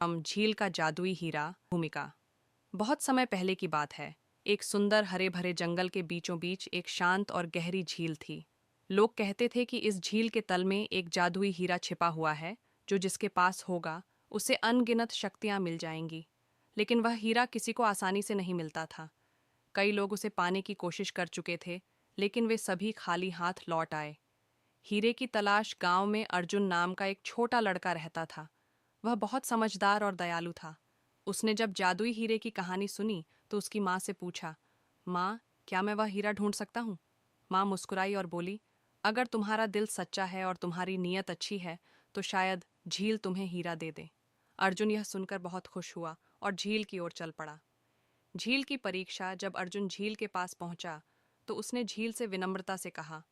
झील का जादुई हीरा। भूमिका। बहुत समय पहले की बात है। एक सुंदर हरे भरे जंगल के बीचों बीच एक शांत और गहरी झील थी। लोग कहते थे कि इस झील के तल में एक जादुई हीरा छिपा हुआ है, जो जिसके पास होगा उसे अनगिनत शक्तियां मिल जाएंगी। लेकिन वह हीरा किसी को आसानी से नहीं मिलता था। कई लोग उसे पाने की कोशिश कर चुके थे, लेकिन वे सभी खाली हाथ लौट आए। हीरे की तलाश गांव में अर्जुन नाम का एक छोटा लड़का रहता था। वह बहुत समझदार और दयालु था। उसने जब जादुई हीरे की कहानी सुनी तो उसकी माँ से पूछा, माँ, क्या मैं वह हीरा ढूंढ सकता हूँ? माँ मुस्कुराई और बोली, अगर तुम्हारा दिल सच्चा है और तुम्हारी नीयत अच्छी है तो शायद झील तुम्हें हीरा दे दे। अर्जुन यह सुनकर बहुत खुश हुआ और झील की ओर चल पड़ा। झील की परीक्षा। जब अर्जुन झील के पास पहुंचा तो उसने झील से विनम्रता से कहा,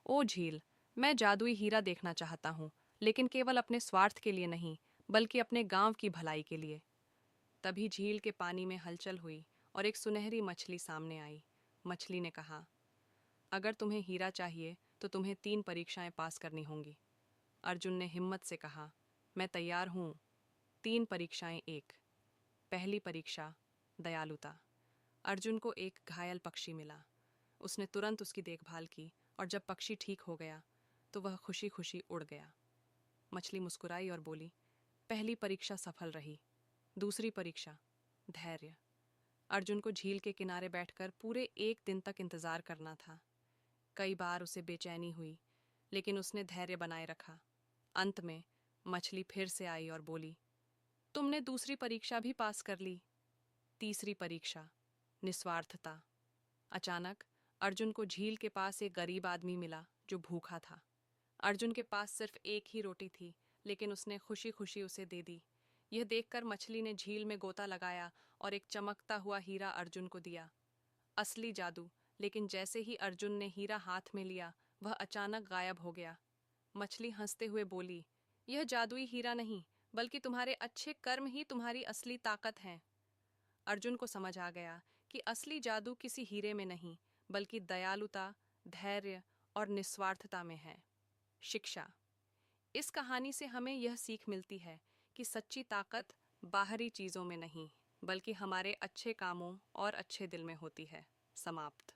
ओ झील, मैं जादुई हीरा देखना चाहता हूँ, लेकिन केवल अपने स्वार्थ के लिए नहीं, बल्कि अपने गांव की भलाई के लिए। तभी झील के पानी में हलचल हुई और एक सुनहरी मछली सामने आई। मछली ने कहा, अगर तुम्हें हीरा चाहिए तो तुम्हें 3 परीक्षाएं पास करनी होंगी। अर्जुन ने हिम्मत से कहा, मैं तैयार हूँ। 3 परीक्षाएं। 1। पहली परीक्षा, दयालुता। अर्जुन को एक घायल पक्षी मिला। उसने तुरंत उसकी देखभाल की और जब पक्षी ठीक हो गया तो वह खुशी खुशी उड़ गया। मछली मुस्कुराई और बोली, पहली परीक्षा सफल रही। दूसरी परीक्षा, धैर्य। अर्जुन को झील के किनारे बैठकर पूरे 1 दिन तक इंतजार करना था। कई बार उसे बेचैनी हुई, लेकिन उसने धैर्य बनाए रखा। अंत में मछली फिर से आई और बोली, तुमने दूसरी परीक्षा भी पास कर ली। तीसरी परीक्षा, निस्वार्थता। अचानक अर्जुन को झील के पास एक गरीब आदमी मिला जो भूखा था। अर्जुन के पास सिर्फ एक ही रोटी थी, लेकिन उसने खुशी खुशी उसे दे दी। यह देखकर मछली ने झील में गोता लगाया और एक चमकता हुआ हीरा अर्जुन को दिया। असली जादू। लेकिन जैसे ही अर्जुन ने हीरा हाथ में लिया, वह अचानक गायब हो गया। मछली हंसते हुए बोली, यह जादुई हीरा नहीं, बल्कि तुम्हारे अच्छे कर्म ही तुम्हारी असली ताकत हैं। अर्जुन को समझ आ गया कि असली जादू किसी हीरे में नहीं, बल्कि दयालुता, धैर्य और निस्वार्थता में है। शिक्षा। इस कहानी से हमें यह सीख मिलती है कि सच्ची ताकत बाहरी चीजों में नहीं, बल्कि हमारे अच्छे कामों और अच्छे दिल में होती है। समाप्त।